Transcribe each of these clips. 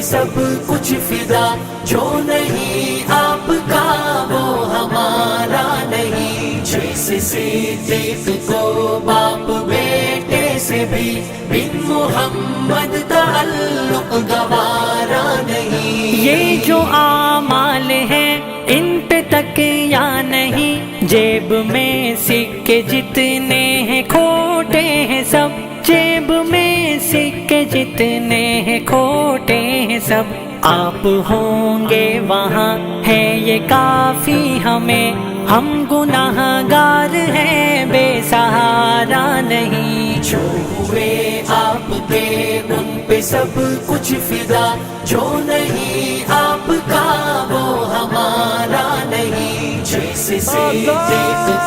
سب کچھ فدا، جو نہیں آپ کا وہ ہمارا نہیں۔ جیسے صدیق کو باپ بیٹے سے بھی بن محمد تعلق گوارا نہیں۔ یہ جو اعمال ہیں ان پہ تکیہ نہیں، جیب میں سکے جتنے ہیں کھوٹے ہیں سب، جیب میں سکے جتنے ہیں کھوٹے ہیں سب۔ آپ ہوں گے وہاں ہے یہ کافی ہمیں، ہم گناہ گار ہیں بے سہارا نہیں۔ جو ہوئے آپ کے ان پہ سب کچھ فدا، جو نہیں آپ کا وہ ہمارا نہیں۔ جیسے صدیق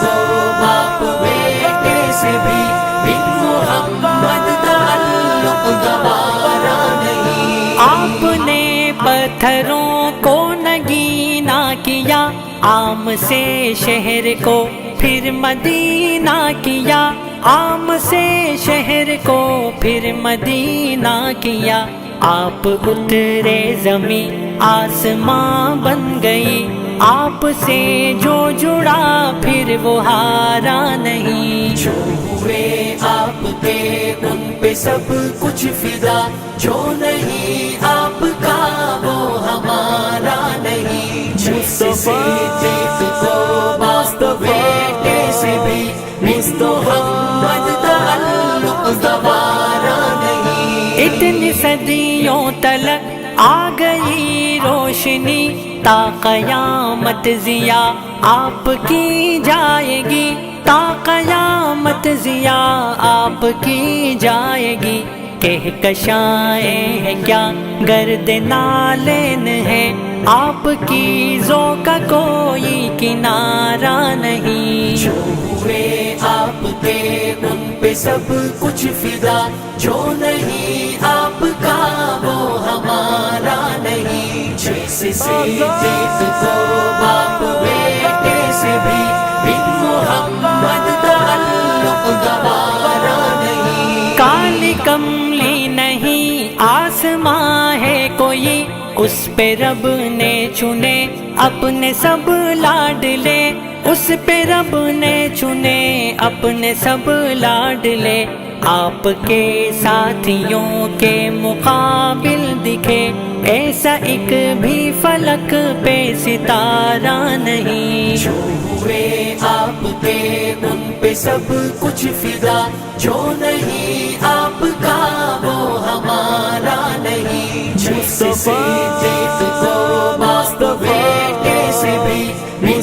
کو باپ بیٹے سے بھی بن محمد تعلق گوارا نہیں۔ آپ نے پتھروں کو نگینا کیا، عام سے شہر کو پھر مدینہ کیا، عام سے شہر کو پھر مدینہ کیا۔ آپ اترے زمین آسماں بن گئی، آپ سے جو جڑا پھر وہ ہارا نہیں۔ جو ہوئے آپ کے ان پہ سب کچھ فدا، جو نہیں آپ کا وہ ہمارا نہیں۔ جیسے صدیق کو باپ بیٹے سے بھی محمد تعلق گوارا نہیں۔ اتنی صدیوں تلک آ گئی روشنی، تا قیامت ضیا آپ کی جائے گی، تا قیامت ضیا آپ کی جائے گی۔ کہکشائیں ہیں کیا گرد نالین ہے، آپ کی ذوق کا کوئی کنارہ نہیں۔ جو ہوئے آپ کے ان پہ سب کچھ فدا، جو نہیں آپ کا وہ ہمارا نہیں۔ جیسے صدیق کو باپ بیٹے سے بھی بن محمد تعلق گوارا نہیں۔ کالی کملی نہیں آسماں ہے کوئی، اس پہ رب نے چنے اپنے سب لاڈلے، اس پہ رب نے چنے اپنے سب لاڈلے۔ آپ کے ساتھیوں کے مقابل دکھے ایسا ایک بھی فلک پہ ستارہ نہیں۔ جو ہوئے آپ کے ان پہ سب کچھ فدا، جو نہیں آپ کا وہ ہمارا نہیں۔ جیسے صدیق کو باپ بیٹے سے بھی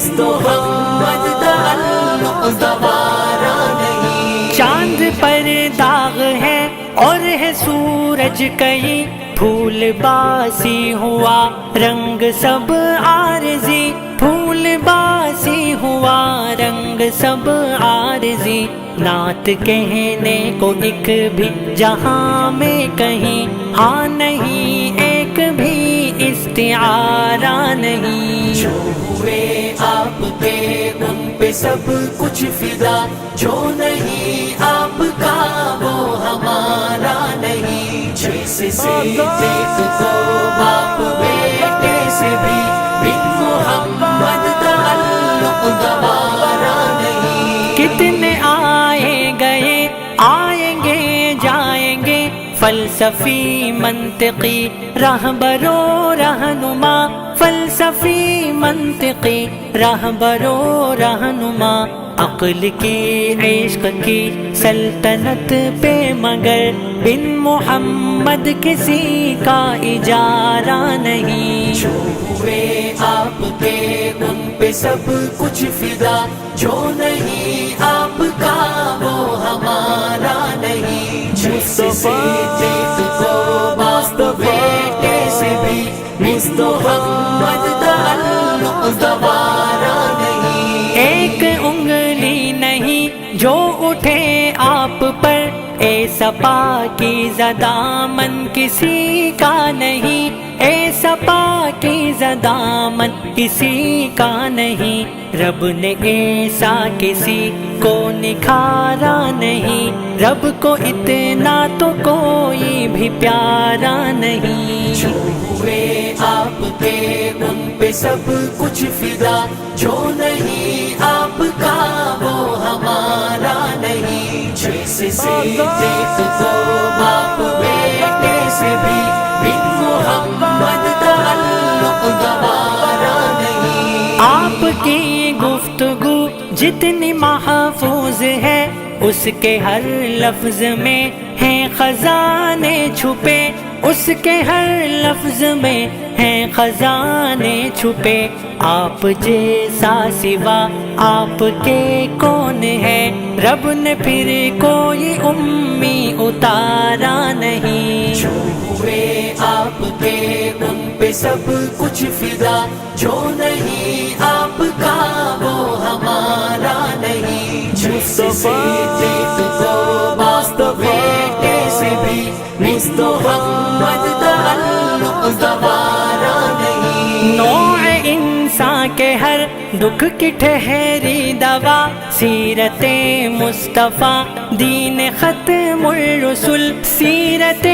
محمد تعلق گوارا نہیں۔ چاند پر داغ ہے اور ہے سورج کئی، پھول باسی ہوا رنگ سب عارضی، پھول باسی ہوا رنگ سب عارضی۔ نعت کہنے کو ایک بھی جہاں میں کہیں ہاں نہیں، ایک بھی استعارہ نہیں۔ جو ہوئے آپ کے ان پہ سب کچھ فدا، جو نہیں آپ کا وہ ہمارا نہیں۔ جیسے صدیق کو باپ بیٹے سے بھی بن محمد تعلق گوارا نہیں۔ کتنے آئے گئے آئیں گے جائیں گے، فلسفی منطقی رہبر و رہنما، فلسفی منطقی رہبر و رہنما۔ عقل کی عشق کی سلطنت پہ مگر بن محمد کسی کا اجارہ نہیں۔ جو ہوئے آپ کے ان پہ سب کچھ فدا، جو نہیں آپ کا وہ ہمارا نہیں۔ جیسے صدیق کو باپ بیٹے سے بھی محمد تعلق گوارا نہیں۔ ایک انگلی نہیں جو اٹھے آپ پر اے سپا کی دامن کسی کا نہیں، اے سپا کی دامن کسی کا نہیں، رب نے ایسا کسی کو نکھارا نہیں، رب کو اتنا تو کوئی بھی پیارا نہیں۔ جو ہوئے آپ کے ان پہ سب کچھ فدا، جو نہیں آپ کا وہ ہمارا نہیں، جیسے صدیق کو باپ بیٹے سے بھی بن محمد تعلق گوارا نہیں۔ آپ کی گفتگو جتنی محفوظ ہے، اس کے ہر لفظ میں ہیں خزانے چھپے، اس کے ہر لفظ میں ہیں خزانے چھپے، آپ جیسا سوا آپ کے کون ہے، رب نے پھر کوئی امی اتارا نہیں۔ جو ہوئے آپ کے ان پہ سب کچھ فدا، جو نہیں آپ کا وہ ہمارا نہیں، جیسے صدیق کو باپ بیٹے سے بھی محمد تعلق گوارا نہیں۔ نوع انسان کے ہر دکھ کی ٹھہری دوا، سیرت مصطفیٰ دین ختم الرسل، سیرت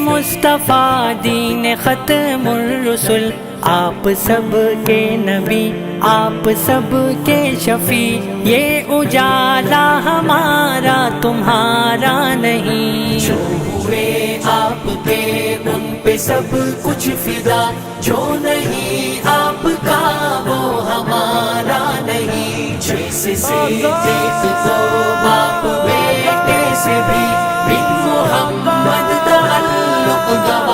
مصطفیٰ دین ختم الرسل، آپ سب کے نبی آپ سب کے شفیع، یہ اجالا ہمارا تمہارا نہیں۔ جو ہوئے آپ کے ان پہ سب کچھ فدا، جو نہیں آپ کا وہ ہمارا نہیں، جیسے صدیق کو باپ بیٹے سے بھی بن محمد تعلق گوارا